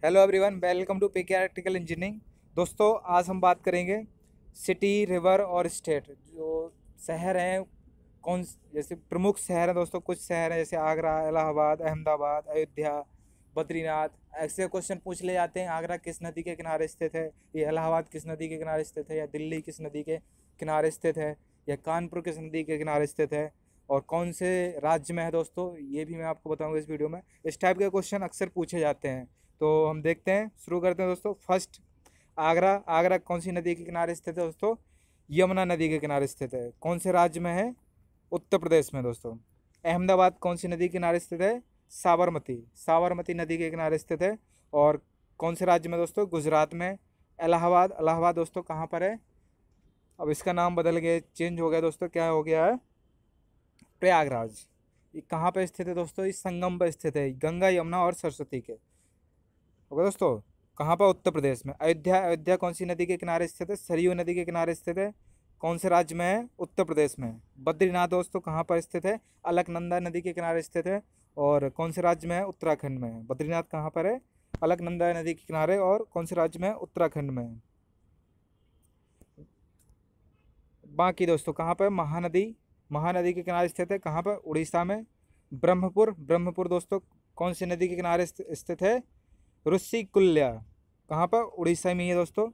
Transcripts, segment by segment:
Hello everyone, welcome to PK article engineering. दोस्तों, आज हम बात करेंगे सिटी, रिवर और स्टेट जो शहर हैं। जैसे प्रमुख शहर हैं दोस्तों, कुछ शहर हैं जैसे आगरा, इलाहाबाद, अहमदाबाद, अयोध्या, बद्रीनाथ। ऐसे क्वेश्चन पूछ ले जाते हैं। आगरा किस नदी के किनारे स्थित है, ये इलाहाबाद किस नदी के किनारे स्थित है, या दिल्ली किस नदी के किनारे स्थित है, या कानपुर किस नदी के किनारे स्थित है, और कौन से राज्य में है दोस्तों, ये भी मैं आपको बताऊंगा इस वीडियो में। इस टाइप के क्वेश्चन अक्सर पूछे जाते हैं। तो हम देखते हैं, शुरू करते हैं दोस्तों। फर्स्ट, आगरा। आगरा कौन सी नदी के किनारे स्थित है दोस्तों? यमुना नदी के किनारे स्थित है। कौन से राज्य में है? उत्तर प्रदेश में दोस्तों। अहमदाबाद कौन सी नदी के किनारे स्थित है? साबरमती। साबरमती नदी के किनारे स्थित है। और कौन से राज्य में दोस्तों? गुजरात में। इलाहाबाद, इलाहाबाद दोस्तों कहाँ पर है? अब इसका नाम बदल गया, चेंज हो गया दोस्तों। क्या हो गया है? प्रयागराज। ये कहाँ पर स्थित है दोस्तों? इस संगम पर स्थित है, गंगा, यमुना और सरस्वती के। ओके दोस्तों, कहाँ पर? उत्तर प्रदेश में। अयोध्या, अयोध्या कौन सी नदी के किनारे स्थित है? सरयू नदी के किनारे स्थित है। कौन से राज्य में है? उत्तर प्रदेश में। बद्रीनाथ दोस्तों कहाँ पर स्थित है? अलकनंदा नदी के किनारे स्थित है। और कौन से राज्य में है? उत्तराखंड में है। बद्रीनाथ कहाँ पर है? अलकनंदा नदी के किनारे। और कौन से राज्य में है? उत्तराखंड में है। बाकी दोस्तों कहाँ पर? महानदी, महानदी के किनारे स्थित है। कहाँ पर? उड़ीसा में। ब्रह्मपुर, ब्रह्मपुर दोस्तों कौन सी नदी के किनारे स्थित है? ऋषिकुल्या। कहाँ पर? उड़ीसा में ही है दोस्तों।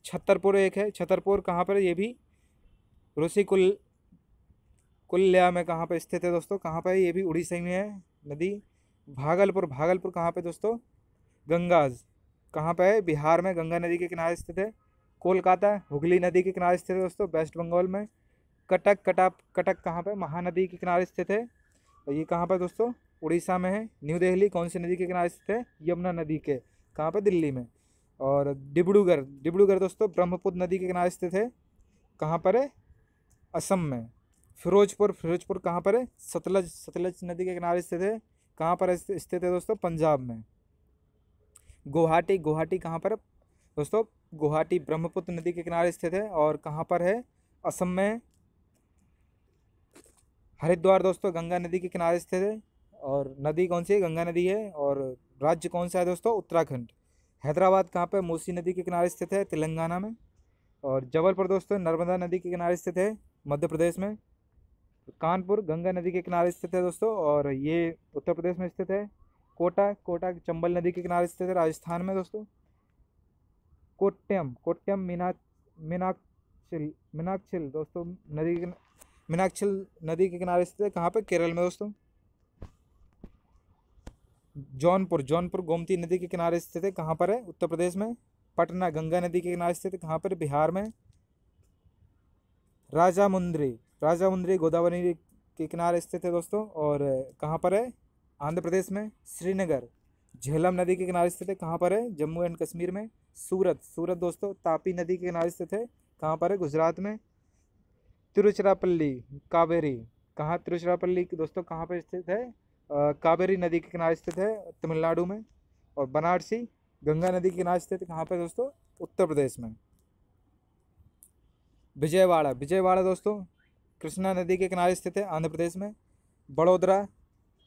छतरपुर एक है, छतरपुर कहाँ पर है? ये भी ऋषिकुल कुल्या में कहाँ पर स्थित है दोस्तों? कहाँ पर है? ये भी उड़ीसा में है नदी। भागलपुर, भागलपुर कहाँ पे दोस्तों? गंगाज। कहाँ पर है? बिहार में, गंगा नदी के किनारे स्थित है। कोलकाता हुगली नदी के किनारे स्थित है दोस्तों, वेस्ट बंगाल में। कटक, कटक कहाँ पर? महानदी के किनारे स्थित है। और ये कहाँ पर दोस्तों? उड़ीसा में है। न्यू दिल्ली कौन सी नदी के किनारे स्थित है? यमुना नदी के। कहाँ पर? दिल्ली में। और डिब्रूगढ़, डिब्रूगढ़ दोस्तों ब्रह्मपुत्र नदी के किनारे स्थित है। कहाँ पर है? असम में। फिरोजपुर, फिरोजपुर कहाँ पर है? सतलज, सतलज नदी के किनारे स्थित है। कहाँ पर स्थित है दोस्तों? पंजाब में। गुवाहाटी, गुवाहाटी कहाँ पर है दोस्तों? गुवाहाटी ब्रह्मपुत्र नदी के किनारे स्थित है। और कहाँ पर है? असम में। हरिद्वार दोस्तों गंगा नदी के किनारे स्थित है। और नदी कौन सी है? गंगा नदी है। और राज्य कौन सा है दोस्तों? उत्तराखंड। हैदराबाद कहाँ पे? मूसी नदी के किनारे स्थित है, तेलंगाना में। और जबलपुर दोस्तों नर्मदा नदी के किनारे स्थित है, मध्य प्रदेश में। कानपुर गंगा नदी के किनारे स्थित है दोस्तों, और ये उत्तर प्रदेश में स्थित है। कोटा, कोटा चंबल नदी के किनारे स्थित है, राजस्थान में दोस्तों। कोट्यम, कोट्यम मीनाक्षिल, मीनाक्षिल दोस्तों नदी के, मीनाक्षिल नदी के किनारे स्थित है। कहाँ पे? केरल में दोस्तों। जौनपुर, जौनपुर गोमती नदी के किनारे स्थित है। कहाँ पर है? उत्तर प्रदेश में। पटना गंगा नदी के किनारे स्थित है। कहाँ पर? बिहार में। राजामुंद्री, राजामुंद्री गोदावरी के किनारे स्थित है दोस्तों, और कहाँ पर है? आंध्र प्रदेश में। श्रीनगर झेलम नदी के किनारे स्थित है। कहाँ पर है? जम्मू एंड कश्मीर में। सूरत, सूरत दोस्तों तापी नदी के किनारे स्थित है। कहाँ पर है? गुजरात में। तिरुचिरापल्ली कावेरी, कहाँ तिरुचिरापल्ली दोस्तों कहाँ पर स्थित है? कावेरी नदी के किनारे स्थित है, तमिलनाडु में। और बनारसी गंगा नदी के किनारे स्थित है। कहाँ पर दोस्तों? उत्तर प्रदेश में। विजयवाड़ा, विजयवाड़ा दोस्तों कृष्णा नदी के किनारे स्थित है, आंध्र प्रदेश में। बड़ोदरा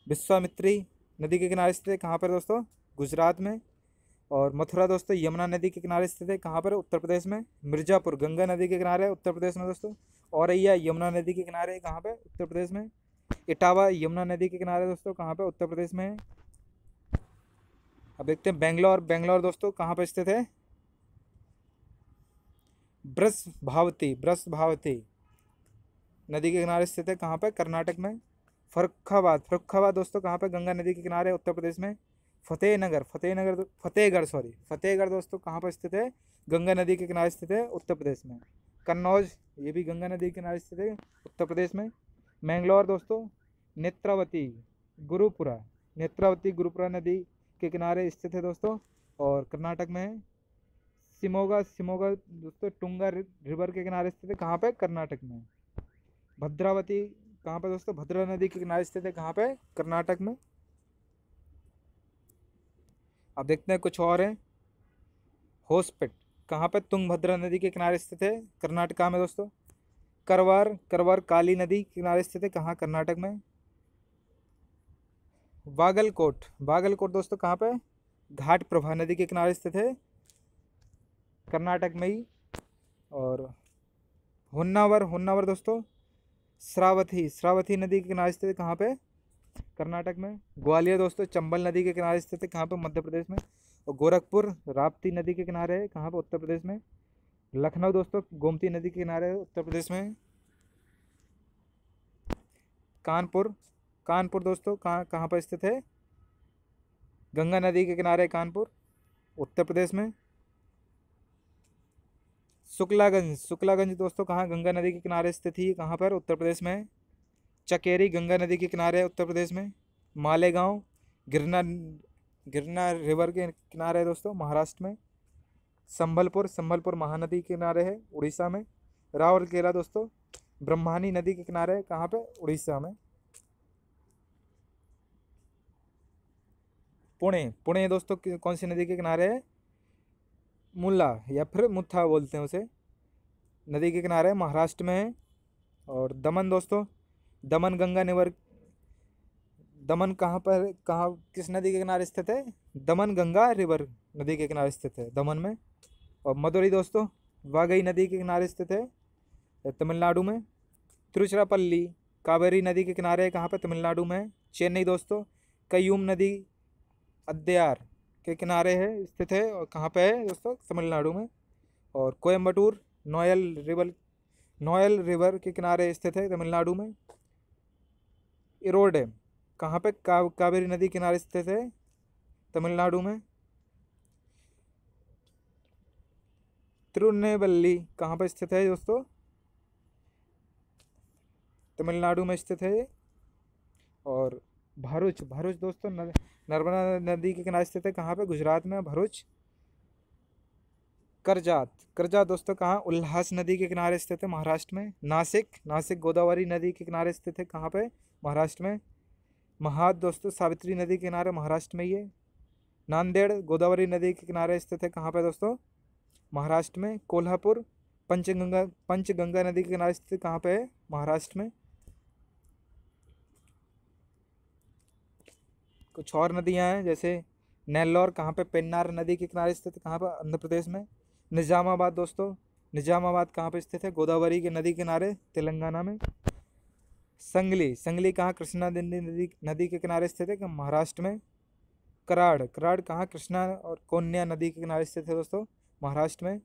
विश्वामित्री नदी के किनारे स्थित है। कहाँ पर दोस्तों? गुजरात में। और मथुरा दोस्तों यमुना नदी के किनारे स्थित है। कहाँ पर? उत्तर प्रदेश में। मिर्ज़ापुर गंगा नदी के किनारे है, उत्तर प्रदेश में दोस्तों। औरैया यमुना नदी के किनारे है। कहाँ पे? उत्तर प्रदेश में। इटावा यमुना नदी के किनारे दोस्तों कहाँ पे? उत्तर प्रदेश में है। अब देखते हैं बेंगलोर, बेंगलोर दोस्तों कहाँ पर स्थित है? ब्रजभावती, ब्रजभावती नदी के किनारे स्थित है। कहाँ पे? कर्नाटक में। फर्रुखाबाद, फर्रुखाबाद दोस्तों कहाँ पे? गंगा नदी के किनारे, उत्तर प्रदेश में। फतेहनगर, फतेहनगर फतेहगढ़ सॉरी फतेहगढ़ दोस्तों कहाँ पर स्थित है? गंगा नदी के किनारे स्थित है, उत्तर प्रदेश में। कन्नौज, ये भी गंगा नदी के किनारे स्थित है, उत्तर प्रदेश में। मैंगलोर दोस्तों नेत्रावती गुरुपुरा, नेत्रावती गुरुपुरा नदी के किनारे स्थित है दोस्तों, और कर्नाटक में है। शिमोगा, शिमोगा दोस्तों टुंगा रिवर के किनारे स्थित है। कहाँ पे? कर्नाटक में। भद्रावती कहाँ पे दोस्तों? भद्रा नदी के किनारे स्थित है। कहाँ पे? कर्नाटक में। अब देखते हैं कुछ और है। होसपेट कहाँ पे? तुंगभद्रा नदी के किनारे स्थित है, कर्नाटका में दोस्तों। करवार, करवार काली नदी के किनारे स्थित है। कहाँ? कर्नाटक में। बागलकोट, बागलकोट दोस्तों कहाँ पे? घाट प्रभा नदी के किनारे स्थित है, कर्नाटक में ही। और होन्नावर, होन्नावर दोस्तों श्रावती, श्रावती नदी के किनारे स्थित है, कहाँ पे? कर्नाटक में। ग्वालियर दोस्तों चंबल नदी के किनारे स्थित है, कहाँ पे? मध्य प्रदेश में। और गोरखपुर राप्ती नदी के किनारे है, कहाँ पे? उत्तर प्रदेश में। लखनऊ दोस्तों गोमती नदी के किनारे है, उत्तर प्रदेश में। कानपुर, कानपुर दोस्तों कहाँ कहाँ पर स्थित है? गंगा नदी के किनारे है कानपुर, उत्तर प्रदेश में। शुक्लागंज, शुक्लागंज दोस्तों कहाँ? गंगा नदी के किनारे स्थित है, कहाँ पर? उत्तर प्रदेश में। चकेरी गंगा नदी के किनारे है, उत्तर प्रदेश में। मालेगांव गिरना, गिरना रिवर के किनारे है दोस्तों, महाराष्ट्र में। संबलपुर, संबलपुर महानदी के किनारे है, उड़ीसा में। राउरकेला दोस्तों ब्रह्मणी नदी के किनारे है, कहाँ पे? उड़ीसा में। पुणे, पुणे दोस्तों कौन सी नदी के किनारे है? मुल्ला या फिर मुत्था बोलते हैं उसे, नदी के किनारे महाराष्ट्र में है। और दमन दोस्तों, दमन गंगा रिवर, दमन कहाँ पर, कहाँ किस नदी के किनारे स्थित है? दमन गंगा रिवर नदी के किनारे स्थित है, दमन में। और मदुरई दोस्तों वागई नदी के किनारे स्थित है, तमिलनाडु में। तिरुचिरापल्ली कावेरी नदी के किनारे है, कहाँ पर? तमिलनाडु में। चेन्नई दोस्तों कयूम नदी अद्यार के किनारे है, स्थित है, और कहाँ पे है दोस्तों? तमिलनाडु में। और कोयम्बटूर नोयल रिवर, नोयल रिवर के किनारे स्थित है, तमिलनाडु में। इरोड कहाँ पे? कावेरी नदी किनारे स्थित है, तमिलनाडु में। तिरुनेलवेली कहाँ पर स्थित है दोस्तों? तमिलनाडु में स्थित है। और भरूच, भरूच दोस्तों नर्मदा नदी के किनारे स्थित है, कहाँ पे? गुजरात में, भरूच। करजात, करजात दोस्तों कहाँ? उल्हास नदी के किनारे स्थित है, महाराष्ट्र में। नासिक, नासिक गोदावरी नदी के किनारे स्थित है, कहाँ पे? महाराष्ट्र में। महाद दोस्तों सावित्री नदी के किनारे, महाराष्ट्र में ये। नांदेड़ गोदावरी नदी के किनारे स्थित है, कहाँ पे दोस्तों? महाराष्ट्र में। कोल्हापुर पंचगंगा, पंचगंगा नदी के किनारे स्थित कहाँ पे है? महाराष्ट्र में। कुछ और नदियाँ हैं जैसे नेल्लौर कहाँ पे? पेन्नार नदी के किनारे स्थित है, कहाँ पर? आंध्र प्रदेश में। निजामाबाद दोस्तों, निजामाबाद कहाँ पे स्थित है? गोदावरी के नदी किनारे, तेलंगाना में। संगली, संगली कहाँ? कृष्णा नदी नदी के किनारे स्थित है, महाराष्ट्र में। कराड़, कराड़ कहाँ? कृष्णा और कोन्या नदी के किनारे स्थित है दोस्तों, महाराष्ट्र में।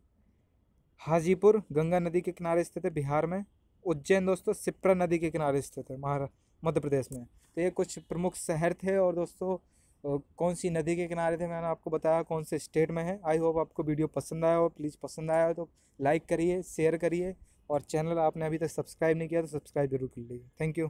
हाजीपुर गंगा नदी के किनारे स्थित है, बिहार में। उज्जैन दोस्तों शिप्रा नदी के किनारे स्थित है, मध्य प्रदेश में। तो ये कुछ प्रमुख शहर थे। और दोस्तों कौन सी नदी के किनारे थे मैंने आपको बताया, कौन से स्टेट में है। आई होप आपको वीडियो पसंद आया हो। प्लीज़ पसंद आया हो तो लाइक करिए, शेयर करिए, और चैनल आपने अभी तक सब्सक्राइब नहीं किया तो सब्सक्राइब जरूर कर लीजिए। Thank you.